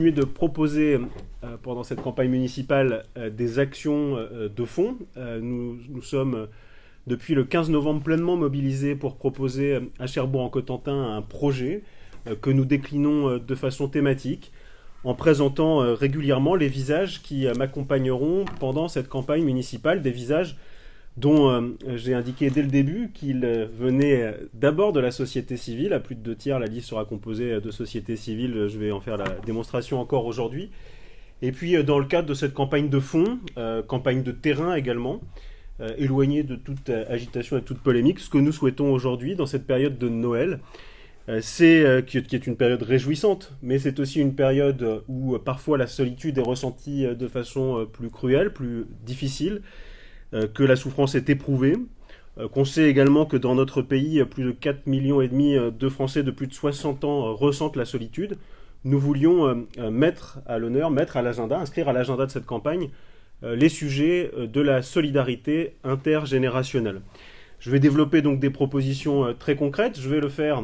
De proposer pendant cette campagne municipale des actions de fond. Nous sommes depuis le 15 novembre pleinement mobilisés pour proposer à Cherbourg-en-Cotentin un projet que nous déclinons de façon thématique en présentant régulièrement les visages qui m'accompagneront pendant cette campagne municipale, des visages dont j'ai indiqué dès le début qu'ils venaient d'abord de la société civile. À plus de 2 tiers, la liste sera composée de sociétés civiles. Je vais en faire la démonstration encore aujourd'hui. Et puis, dans le cadre de cette campagne de fond, campagne de terrain également, éloignée de toute agitation et de toute polémique, ce que nous souhaitons aujourd'hui, dans cette période de Noël, qui est une période réjouissante, mais c'est aussi une période où parfois la solitude est ressentie de façon plus cruelle, plus difficile, que la souffrance est éprouvée, qu'on sait également que dans notre pays, plus de 4,5 millions de Français de plus de 60 ans ressentent la solitude. Nous voulions mettre à l'honneur, mettre à l'agenda, inscrire à l'agenda de cette campagne les sujets de la solidarité intergénérationnelle. Je vais développer donc des propositions très concrètes. Je vais le faire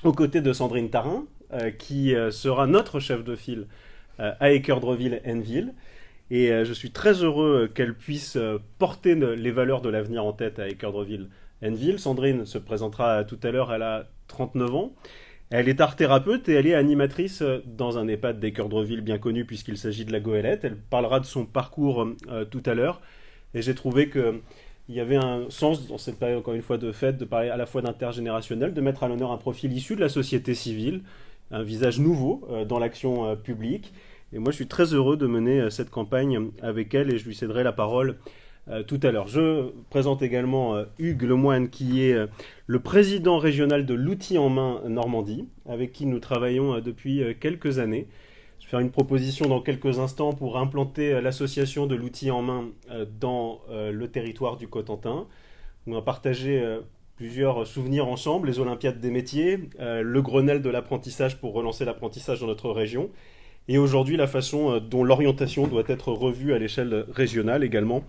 aux côtés de Sandrine Tarin, qui sera notre chef de file à Équeurdreville-Hainneville. Et je suis très heureux qu'elle puisse porter les valeurs de l'avenir en tête à Équeurdreville-Hainneville. Sandrine se présentera tout à l'heure, elle a 39 ans. Elle est art-thérapeute et elle est animatrice dans un EHPAD d'Équeurdreville bien connu puisqu'il s'agit de la Goélette. Elle parlera de son parcours tout à l'heure. Et j'ai trouvé qu'il y avait un sens dans cette période, encore une fois, de fête, de parler à la fois d'intergénérationnel, de mettre à l'honneur un profil issu de la société civile, un visage nouveau dans l'action publique. Et moi, je suis très heureux de mener cette campagne avec elle et je lui céderai la parole tout à l'heure. Je présente également Hugues Lemoine, qui est le président régional de l'outil en main Normandie, avec qui nous travaillons depuis quelques années. Je vais faire une proposition dans quelques instants pour implanter l'association de l'outil en main dans le territoire du Cotentin. On va partager plusieurs souvenirs ensemble, les Olympiades des métiers, le Grenelle de l'apprentissage pour relancer l'apprentissage dans notre région, et aujourd'hui la façon dont l'orientation doit être revue à l'échelle régionale également.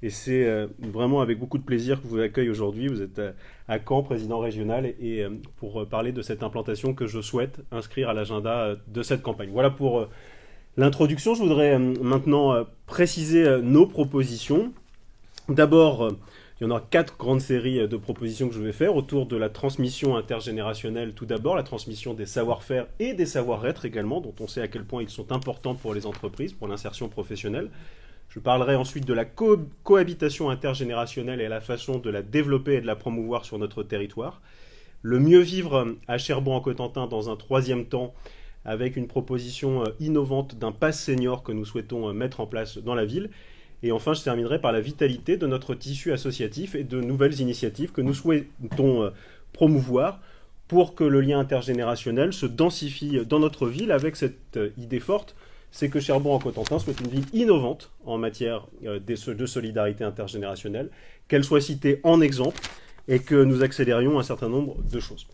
Et c'est vraiment avec beaucoup de plaisir que je vous accueille aujourd'hui. Vous êtes à Caen, président régional, et pour parler de cette implantation que je souhaite inscrire à l'agenda de cette campagne. Voilà pour l'introduction. Je voudrais maintenant préciser nos propositions. D'abord, il y en aura 4 grandes séries de propositions que je vais faire autour de la transmission intergénérationnelle. Tout d'abord, la transmission des savoir-faire et des savoir-être également, dont on sait à quel point ils sont importants pour les entreprises, pour l'insertion professionnelle. Je parlerai ensuite de la cohabitation intergénérationnelle et la façon de la développer et de la promouvoir sur notre territoire. Le mieux vivre à Cherbourg-en-Cotentin dans un troisième temps, avec une proposition innovante d'un pass senior que nous souhaitons mettre en place dans la ville. Et enfin, je terminerai par la vitalité de notre tissu associatif et de nouvelles initiatives que nous souhaitons promouvoir pour que le lien intergénérationnel se densifie dans notre ville avec cette idée forte, c'est que Cherbourg-en-Cotentin soit une ville innovante en matière de solidarité intergénérationnelle, qu'elle soit citée en exemple et que nous accélérions un certain nombre de choses.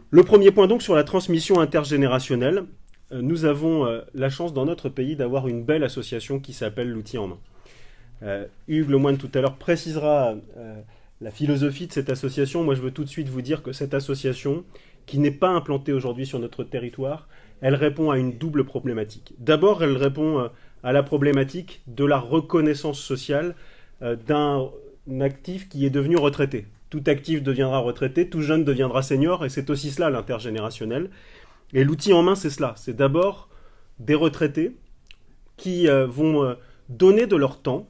Le premier point donc sur la transmission intergénérationnelle, nous avons la chance dans notre pays d'avoir une belle association qui s'appelle l'outil en main. Hugues Lemoine tout à l'heure précisera la philosophie de cette association. Moi je veux tout de suite vous dire que cette association, qui n'est pas implantée aujourd'hui sur notre territoire, elle répond à une double problématique. D'abord, elle répond à la problématique de la reconnaissance sociale d'un actif qui est devenu retraité. Tout actif deviendra retraité, tout jeune deviendra senior, et c'est aussi cela l'intergénérationnel. Et l'outil en main, c'est cela. C'est d'abord des retraités qui vont donner de leur temps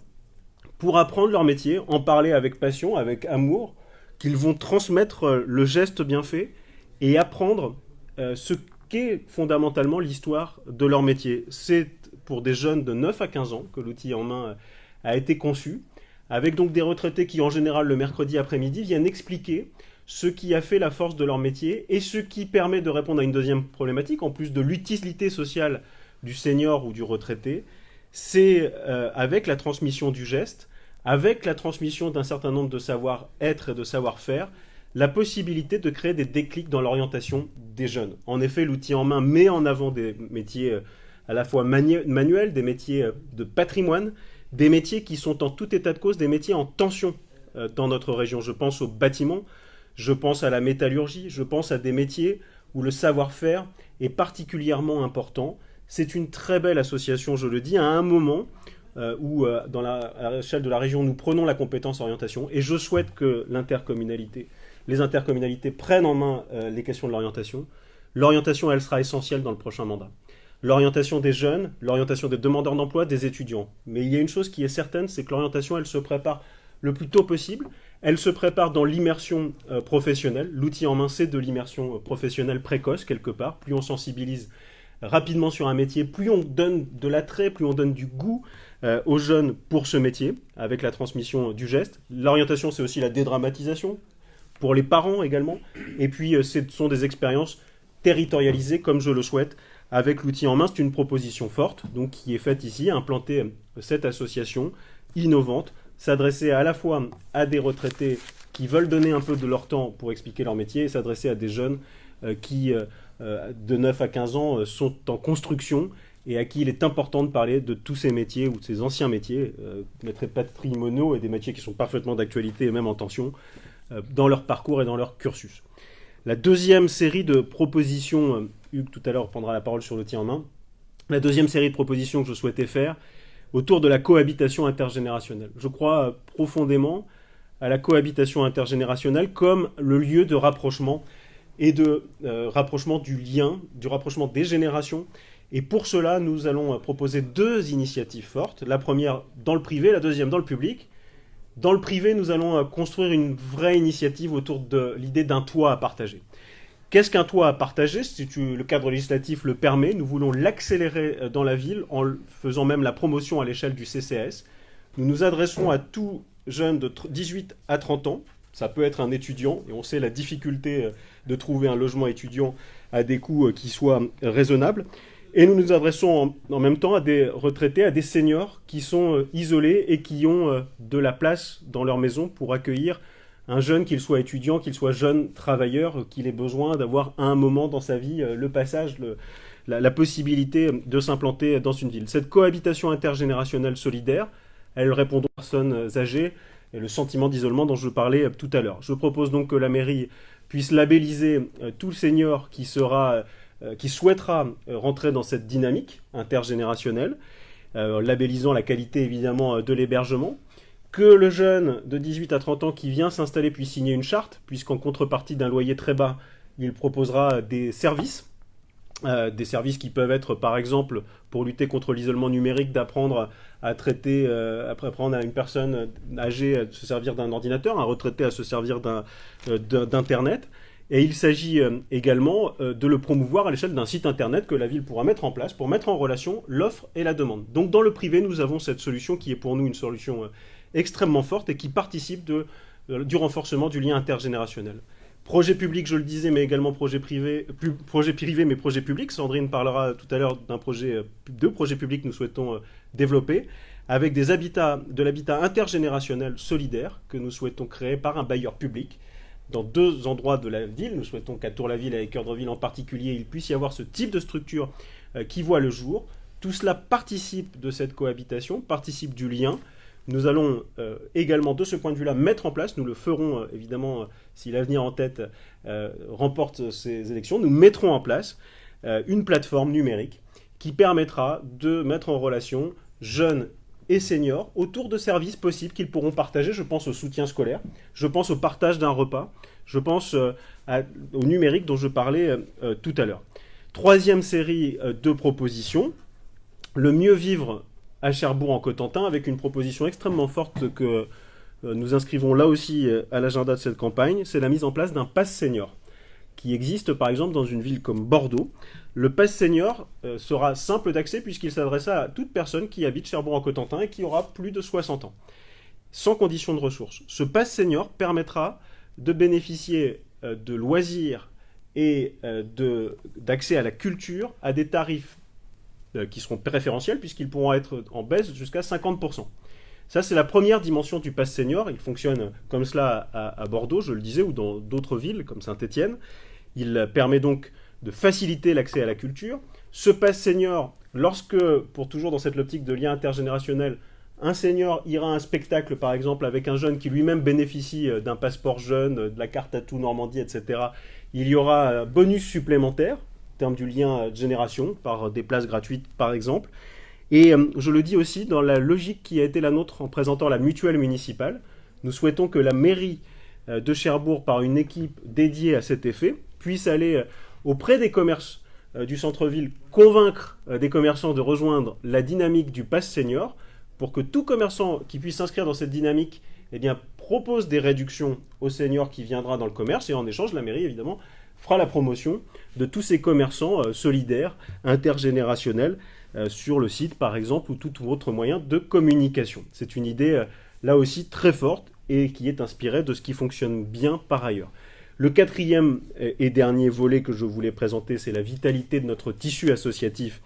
pour apprendre leur métier, en parler avec passion, avec amour, qu'ils vont transmettre le geste bien fait et apprendre ce qu'est fondamentalement l'histoire de leur métier. C'est pour des jeunes de 9 à 15 ans que l'outil en main a été conçu, avec donc des retraités qui, en général, le mercredi après-midi, viennent expliquer ce qui a fait la force de leur métier et ce qui permet de répondre à une deuxième problématique, en plus de l'utilité sociale du senior ou du retraité, c'est avec la transmission du geste, avec la transmission d'un certain nombre de savoir-être et de savoir-faire, la possibilité de créer des déclics dans l'orientation des jeunes. En effet, l'outil en main met en avant des métiers à la fois manuels, des métiers de patrimoine, des métiers qui sont en tout état de cause des métiers en tension dans notre région. Je pense au bâtiment, je pense à la métallurgie, je pense à des métiers où le savoir-faire est particulièrement important. C'est une très belle association, je le dis, à un moment où, à l'échelle de la région, nous prenons la compétence orientation, et je souhaite que les intercommunalités prennent en main les questions de l'orientation. L'orientation, elle sera essentielle dans le prochain mandat. L'orientation des jeunes, l'orientation des demandeurs d'emploi, des étudiants. Mais il y a une chose qui est certaine, c'est que l'orientation, elle se prépare le plus tôt possible. Elle se prépare dans l'immersion professionnelle. L'outil en main, c'est de l'immersion professionnelle précoce, quelque part. Plus on sensibilise rapidement sur un métier, plus on donne de l'attrait, plus on donne du goût aux jeunes pour ce métier, avec la transmission du geste. L'orientation, c'est aussi la dédramatisation, pour les parents également. Et puis, ce sont des expériences territorialisées, comme je le souhaite, avec l'outil en main. C'est une proposition forte, donc qui est faite ici, implanter cette association innovante, s'adresser à la fois à des retraités qui veulent donner un peu de leur temps pour expliquer leur métier, et s'adresser à des jeunes qui, de 9 à 15 ans, sont en construction et à qui il est important de parler de tous ces métiers ou de ces anciens métiers, métiers patrimoniaux et des métiers qui sont parfaitement d'actualité et même en tension dans leur parcours et dans leur cursus. La deuxième série de propositions, Hugues tout à l'heure prendra la parole sur l'outil en main, la deuxième série de propositions que je souhaitais faire autour de la cohabitation intergénérationnelle. Je crois profondément à la cohabitation intergénérationnelle comme le lieu de rapprochement et de rapprochement du lien, du rapprochement des générations. Et pour cela, nous allons proposer deux initiatives fortes. La première dans le privé, la deuxième dans le public. Dans le privé, nous allons construire une vraie initiative autour de l'idée d'un toit à partager. Qu'est-ce qu'un toit à partager? Si le cadre législatif le permet, nous voulons l'accélérer dans la ville en faisant même la promotion à l'échelle du CCAS. Nous nous adresserons à tout jeune de 18 à 30 ans. Ça peut être un étudiant, et on sait la difficulté de trouver un logement étudiant à des coûts qui soient raisonnables. Et nous nous adressons en même temps à des retraités, à des seniors qui sont isolés et qui ont de la place dans leur maison pour accueillir un jeune, qu'il soit étudiant, qu'il soit jeune travailleur, qu'il ait besoin d'avoir à un moment dans sa vie le passage, la possibilité de s'implanter dans une ville. Cette cohabitation intergénérationnelle solidaire, elle répond aux personnes âgées et le sentiment d'isolement dont je parlais tout à l'heure. Je propose donc que la mairie puisse labelliser tout senior qui souhaitera rentrer dans cette dynamique intergénérationnelle, labellisant la qualité évidemment de l'hébergement, que le jeune de 18 à 30 ans qui vient s'installer puisse signer une charte, puisqu'en contrepartie d'un loyer très bas, il proposera des services qui peuvent être par exemple pour lutter contre l'isolement numérique, d'apprendre à traiter, apprendre à une personne âgée à se servir d'un ordinateur, un retraité à se servir d'internet. Et il s'agit également de le promouvoir à l'échelle d'un site internet que la ville pourra mettre en place pour mettre en relation l'offre et la demande. Donc dans le privé, nous avons cette solution qui est pour nous une solution extrêmement forte et qui participe du renforcement du lien intergénérationnel. Projet public, je le disais, mais également projet privé, mais projet public. Sandrine parlera tout à l'heure deux projets publics que nous souhaitons développer, avec de l'habitat intergénérationnel solidaire que nous souhaitons créer par un bailleur public dans deux endroits de la ville. Nous souhaitons qu'à Tour-la-Ville et à Cœur de Ville en particulier, il puisse y avoir ce type de structure qui voit le jour. Tout cela participe de cette cohabitation, participe du lien. Nous allons également, de ce point de vue-là, mettre en place, nous le ferons évidemment si l'avenir en tête remporte ces élections, nous mettrons en place une plateforme numérique qui permettra de mettre en relation jeunes et seniors autour de services possibles qu'ils pourront partager. Je pense au soutien scolaire, je pense au partage d'un repas, je pense au numérique dont je parlais tout à l'heure. Troisième série de propositions, le mieux vivre à Cherbourg en Cotentin, avec une proposition extrêmement forte que nous inscrivons là aussi à l'agenda de cette campagne, c'est la mise en place d'un pass senior, qui existe par exemple dans une ville comme Bordeaux. Le pass senior sera simple d'accès puisqu'il s'adressera à toute personne qui habite Cherbourg en Cotentin et qui aura plus de 60 ans, sans condition de ressources. Ce pass senior permettra de bénéficier de loisirs et d'accès à la culture à des tarifs qui seront préférentiels puisqu'ils pourront être en baisse jusqu'à 50%. Ça, c'est la première dimension du pass senior. Il fonctionne comme cela à Bordeaux, je le disais, ou dans d'autres villes comme Saint-Étienne. Il permet donc de faciliter l'accès à la culture. Ce pass senior, pour toujours dans cette optique de lien intergénérationnel, un senior ira à un spectacle, par exemple, avec un jeune qui lui-même bénéficie d'un passeport jeune, de la carte Atout Normandie, etc., il y aura un bonus supplémentaire termes du lien de génération, par des places gratuites par exemple. Et je le dis aussi dans la logique qui a été la nôtre en présentant la mutuelle municipale. Nous souhaitons que la mairie de Cherbourg, par une équipe dédiée à cet effet, puisse aller auprès des commerces du centre-ville, convaincre des commerçants de rejoindre la dynamique du pass senior, pour que tout commerçant qui puisse s'inscrire dans cette dynamique eh bien, propose des réductions au senior qui viendra dans le commerce, et en échange, la mairie, évidemment, fera la promotion de tous ces commerçants solidaires, intergénérationnels, sur le site, par exemple, ou tout autre moyen de communication. C'est une idée, là aussi, très forte, et qui est inspirée de ce qui fonctionne bien par ailleurs. Le quatrième et dernier volet que je voulais présenter, c'est la vitalité de notre tissu associatif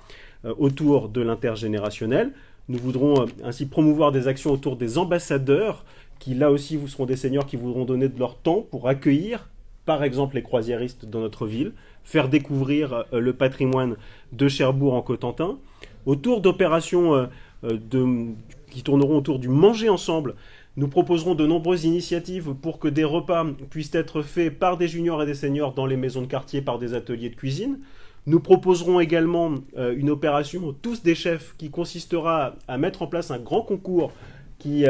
autour de l'intergénérationnel. Nous voudrons ainsi promouvoir des actions autour des ambassadeurs, qui là aussi vous seront des seniors qui voudront donner de leur temps pour accueillir, par exemple, les croisiéristes dans notre ville, faire découvrir le patrimoine de Cherbourg en Cotentin, autour d'opérations qui tourneront autour du manger ensemble. Nous proposerons de nombreuses initiatives pour que des repas puissent être faits par des juniors et des seniors dans les maisons de quartier, par des ateliers de cuisine. Nous proposerons également une opération Tous des chefs qui consistera à mettre en place un grand concours qui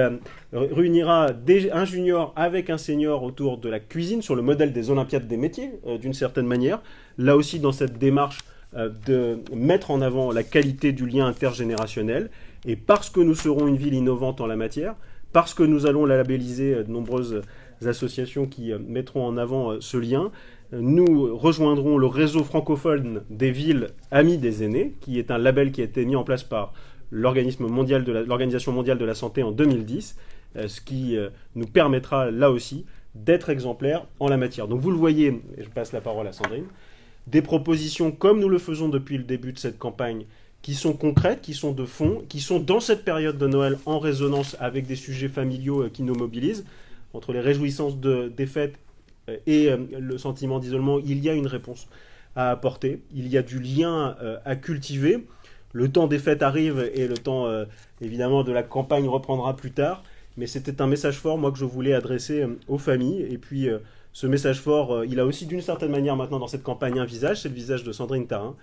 réunira un junior avec un senior autour de la cuisine sur le modèle des Olympiades des métiers, d'une certaine manière. Là aussi, dans cette démarche de mettre en avant la qualité du lien intergénérationnel. Et parce que nous serons une ville innovante en la matière, parce que nous allons la labelliser, de nombreuses associations qui mettront en avant ce lien, nous rejoindrons le réseau francophone des villes amies des aînés, qui est un label qui a été mis en place par l'Organisation mondiale de la santé en 2010, ce qui nous permettra là aussi d'être exemplaires en la matière. Donc vous le voyez, et je passe la parole à Sandrine, des propositions comme nous le faisons depuis le début de cette campagne, qui sont concrètes, qui sont de fond, qui sont dans cette période de Noël en résonance avec des sujets familiaux qui nous mobilisent. Entre les réjouissances des fêtes et le sentiment d'isolement, il y a une réponse à apporter, il y a du lien à cultiver. Le temps des fêtes arrive et le temps évidemment de la campagne reprendra plus tard, mais c'était un message fort moi que je voulais adresser aux familles. Et puis ce message fort, il a aussi d'une certaine manière maintenant dans cette campagne un visage, c'est le visage de Sandrine Tarin,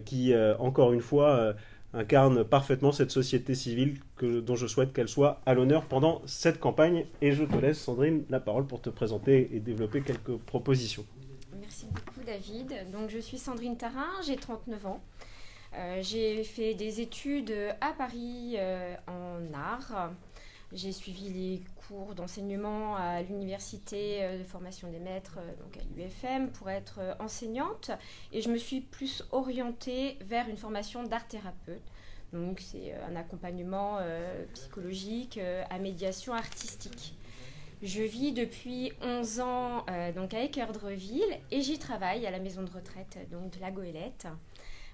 qui encore une fois incarne parfaitement cette société civile dont je souhaite qu'elle soit à l'honneur pendant cette campagne. Et je te laisse, Sandrine, la parole pour te présenter et développer quelques propositions. Merci beaucoup, David. Donc, je suis Sandrine Tarin, j'ai 39 ans. J'ai fait des études à Paris en art. J'ai suivi les cours d'enseignement à l'université de formation des maîtres, donc à l'UFM, pour être enseignante. Et je me suis plus orientée vers une formation d'art-thérapeute. Donc c'est un accompagnement psychologique à médiation artistique. Je vis depuis 11 ans donc à Équerdreville et j'y travaille à la maison de retraite donc de la Goélette,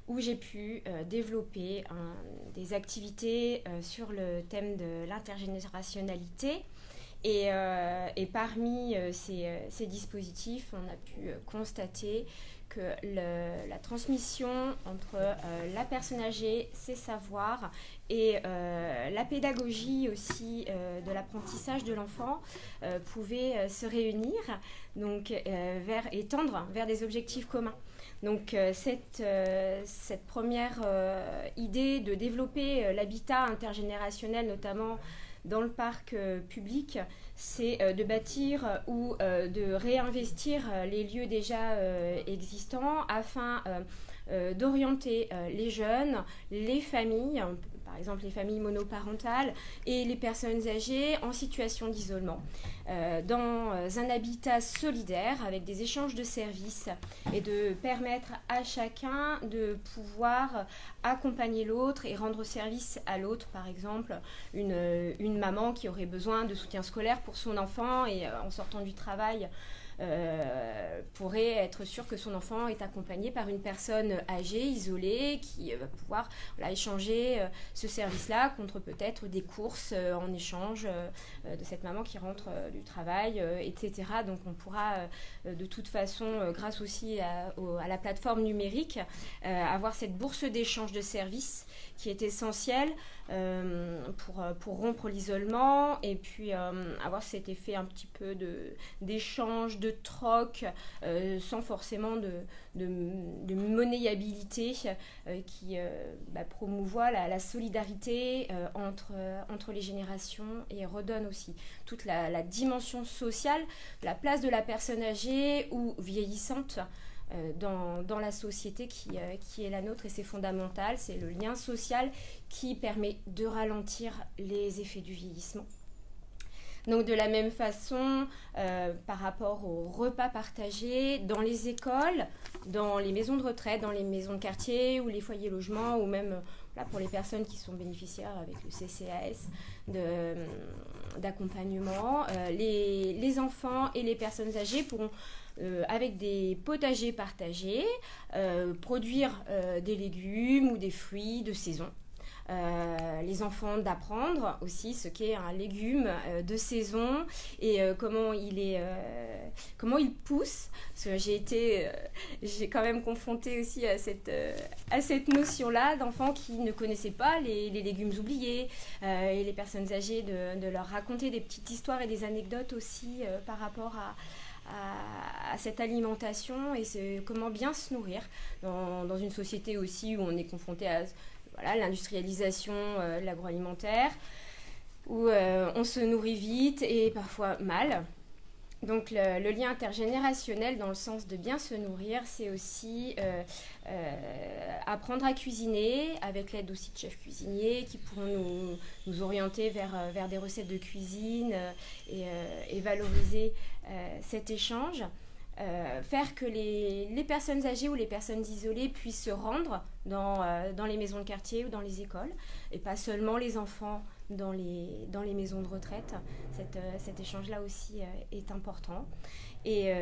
où j'ai pu développer des activités sur le thème de l'intergénérationnalité. Et parmi ces dispositifs, on a pu constater que la transmission entre la personne âgée, ses savoirs et la pédagogie aussi de l'apprentissage de l'enfant pouvait se réunir donc, et tendre vers des objectifs communs. Donc cette première idée de développer l'habitat intergénérationnel, notamment dans le parc public, c'est de bâtir ou de réinvestir les lieux déjà existants afin d'orienter les jeunes, les familles, par exemple les familles monoparentales et les personnes âgées en situation d'isolement, dans un habitat solidaire avec des échanges de services et de permettre à chacun de pouvoir accompagner l'autre et rendre service à l'autre. Par exemple, une maman qui aurait besoin de soutien scolaire pour son enfant et en sortant du travail pourrait être sûr que son enfant est accompagné par une personne âgée, isolée, qui va pouvoir échanger ce service-là contre peut-être des courses en échange de cette maman qui rentre du travail, etc. Donc on pourra de toute façon, grâce aussi à la plateforme numérique, avoir cette bourse d'échange de services qui est essentielle pour rompre l'isolement et puis avoir cet effet un petit peu d'échange, de de troc, sans forcément de monnayabilité, qui promouvoit la solidarité entre les générations et redonne aussi toute la dimension sociale, la place de la personne âgée ou vieillissante dans la société qui est la nôtre, et c'est fondamental, c'est le lien social qui permet de ralentir les effets du vieillissement. Donc de la même façon, par rapport aux repas partagés dans les écoles, dans les maisons de retraite, dans les maisons de quartier ou les foyers logements, ou même pour les personnes qui sont bénéficiaires avec le CCAS d'accompagnement, les enfants et les personnes âgées pourront, avec des potagers partagés, produire des légumes ou des fruits de saison. Les enfants d'apprendre aussi ce qu'est un légume de saison et comment il pousse. Parce que j'ai quand même confronté aussi à cette notion-là d'enfants qui ne connaissaient pas les légumes oubliés, et les personnes âgées de leur raconter des petites histoires et des anecdotes aussi par rapport à cette alimentation et comment bien se nourrir dans une société aussi où on est confronté à l'industrialisation de l'agroalimentaire, où on se nourrit vite et parfois mal. Donc le lien intergénérationnel dans le sens de bien se nourrir, c'est aussi apprendre à cuisiner avec l'aide aussi de chefs cuisiniers qui pourront nous orienter vers des recettes de cuisine et valoriser cet échange. Faire que les personnes âgées ou les personnes isolées puissent se rendre dans les maisons de quartier ou dans les écoles, et pas seulement les enfants dans les maisons de retraite. Cet échange-là aussi est important. Et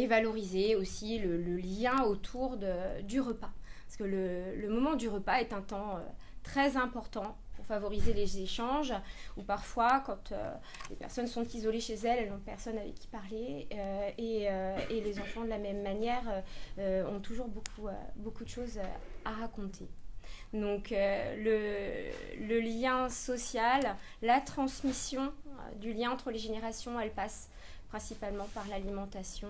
valoriser aussi le lien autour du repas. Parce que le moment du repas est un temps très important pour favoriser les échanges, ou parfois quand les personnes sont isolées chez elles n'ont personne avec qui parler, et les enfants de la même manière ont toujours beaucoup de choses à raconter. Donc le lien social, la transmission du lien entre les générations, elle passe principalement par l'alimentation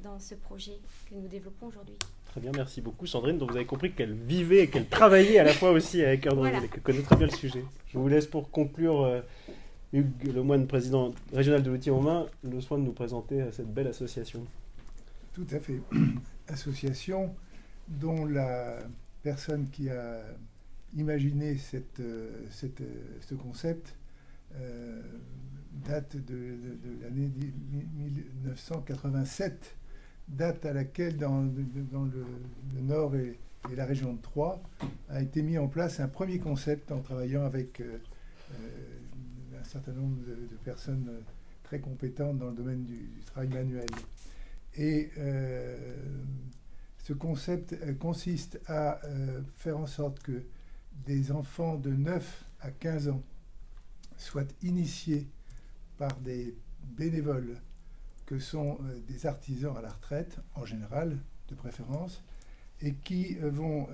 dans ce projet que nous développons aujourd'hui. Très bien, merci beaucoup Sandrine. Donc vous avez compris qu'elle vivait et qu'elle travaillait à la fois aussi avec Cœur de Roselle, et qu'elle connaît très bien le sujet. Je vous laisse pour conclure, Hugues Lemoine, président régional de l'outil-en-main, le soin de nous présenter cette belle association. Tout à fait. Association dont la personne qui a imaginé ce concept date de l'année 1987, date à laquelle dans le Nord et la région de Troyes a été mis en place un premier concept en travaillant avec un certain nombre de personnes très compétentes dans le domaine du travail manuel. Et ce concept consiste à faire en sorte que des enfants de 9 à 15 ans soient initiés par des bénévoles que sont des artisans à la retraite, en général, de préférence, et qui vont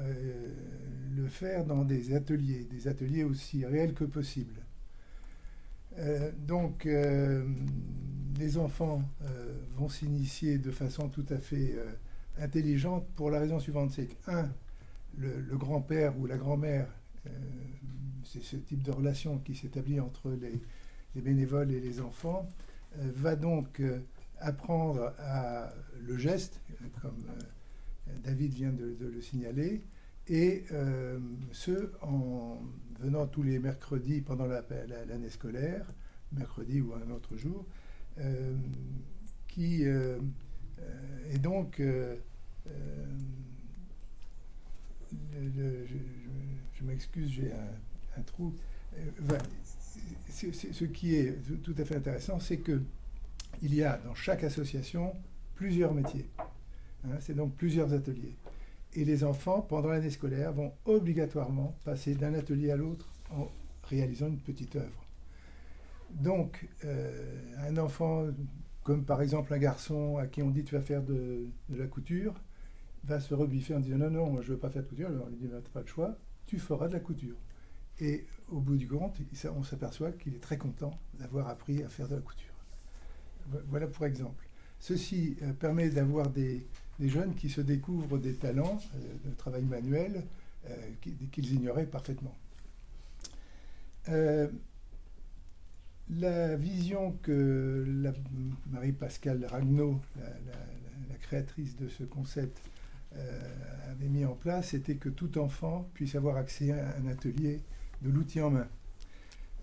le faire dans des ateliers aussi réels que possible. Donc, les enfants vont s'initier de façon tout à fait intelligente pour la raison suivante, c'est que, le grand-père ou la grand-mère, c'est ce type de relation qui s'établit entre les bénévoles et les enfants, va donc apprendre le geste, comme David vient de le signaler, et ce, en venant tous les mercredis pendant l'année scolaire, mercredi ou un autre jour, qui est donc... je m'excuse, j'ai un trou. Ce qui est tout à fait intéressant, c'est qu'il y a dans chaque association plusieurs métiers. C'est donc plusieurs ateliers. Et les enfants, pendant l'année scolaire, vont obligatoirement passer d'un atelier à l'autre en réalisant une petite œuvre. Donc, un enfant, comme par exemple un garçon à qui on dit tu vas faire de la couture, va se rebiffer en disant non, moi je ne veux pas faire de couture. Alors on lui dit tu n'as pas le choix, tu feras de la couture. Et au bout du compte, on s'aperçoit qu'il est très content d'avoir appris à faire de la couture. Voilà pour exemple. Ceci permet d'avoir des jeunes qui se découvrent des talents de travail manuel qu'ils ignoraient parfaitement. La vision que Marie-Pascale Ragnaud, la créatrice de ce concept, avait mis en place, c'était que tout enfant puisse avoir accès à un atelier de l'outil en main.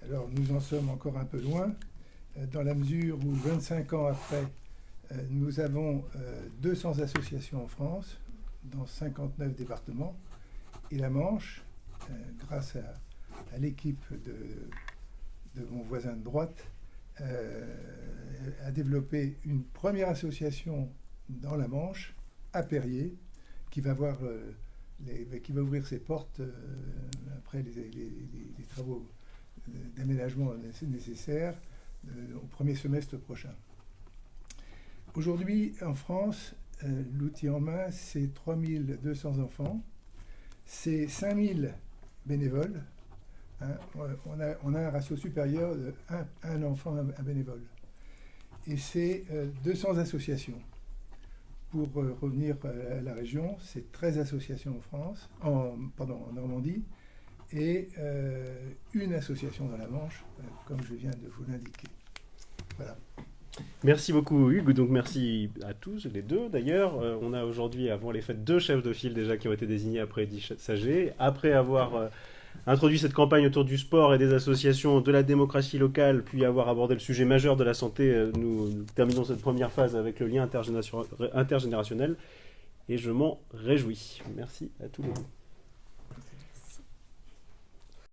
Alors nous en sommes encore un peu loin, dans la mesure où 25 ans après, nous avons 200 associations en France, dans 59 départements, et la Manche, grâce à l'équipe de mon voisin de droite, a développé une première association dans la Manche, à Périers, qui va ouvrir ses portes après les travaux d'aménagement nécessaires au premier semestre prochain. Aujourd'hui, en France, l'outil en main, c'est 3200 enfants, c'est 5000 bénévoles. Hein, on a un ratio supérieur de 1 enfant à bénévole. Et c'est 200 associations. Pour revenir à la région, c'est 13 associations en Normandie, et une association dans la Manche, comme je viens de vous l'indiquer. Voilà. Merci beaucoup Hugues, donc merci à tous, les deux d'ailleurs. On a aujourd'hui, avant les fêtes, 2 chefs de file déjà qui ont été désignés après Edith Saget. Après avoir introduit cette campagne autour du sport et des associations, de la démocratie locale, puis avoir abordé le sujet majeur de la santé, nous terminons cette première phase avec le lien intergénérationnel et je m'en réjouis. Merci à tous les deux.